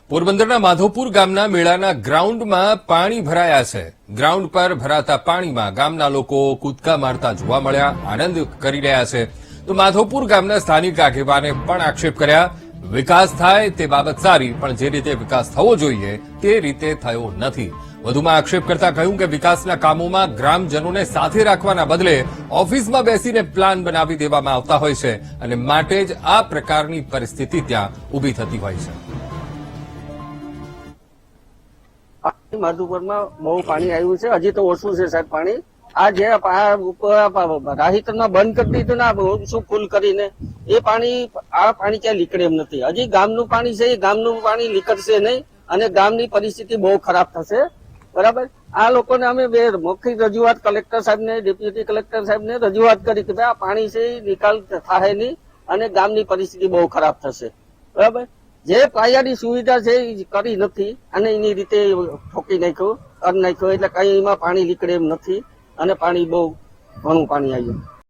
પોરબંદરના માધવપુર ગામના મેળાના ગ્રાઉન્ડમાં પાણી ભરાયા છે. ગ્રાઉન્ડ પર ભરાતા પાણીમાં ગામના લોકો કૂદકા મારતા જોવા મળ્યા, આનંદ કરી રહ્યા છે. તો માધવપુર ગામના સ્થાનિક આગેવાને પણ આક્ષેપ કર્યા. વિકાસ થાય તે બાબત સારી, પણ જે રીતે વિકાસ થવો જોઈએ તે રીતે થયો નથી. વધુમાં આક્ષેપ કરતા કહ્યું કે વિકાસના કામોમાં ગ્રામજનોને સાથે રાખવાના બદલે ઓફિસમાં બેસીને પ્લાન બનાવી દેવામાં આવતા હોય છે અને માટે જ આ પ્રકારની પરિસ્થિતિ ત્યાં ઉભી થતી હોય છે. માધુપુરમાં બહુ પાણી આવ્યું છે, હજી તો ઓછું છે સાહેબ પાણી. આ જે રાહિતરમાં બંધ કરી દીધું ને શું ફૂલ કરીને એ પાણી આ પાણી ક્યાં નીકળે એમ નથી. હજી ગામનું પાણી છે, એ ગામનું પાણી નીકળશે નહીં અને ગામની પરિસ્થિતિ બહુ ખરાબ થશે. બરાબર, આ લોકોને અમે બે મૌખિક રજૂઆત કલેક્ટર સાહેબને, ડેપ્યુટી કલેક્ટર સાહેબને રજૂઆત કરી કે ભાઈ આ પાણી છે એ નિકાલ થાય નહીં અને ગામની પરિસ્થિતિ બહુ ખરાબ થશે. બરાબર, જે પાયાની સુવિધા છે એ કરી નથી અને એની રીતે ઠોકી નાખ્યું, કરી નાખ્યું, એટલે કઈ એમાં પાણી નીકળે એમ નથી અને પાણી બહુ ઘણું પાણી આવ્યું.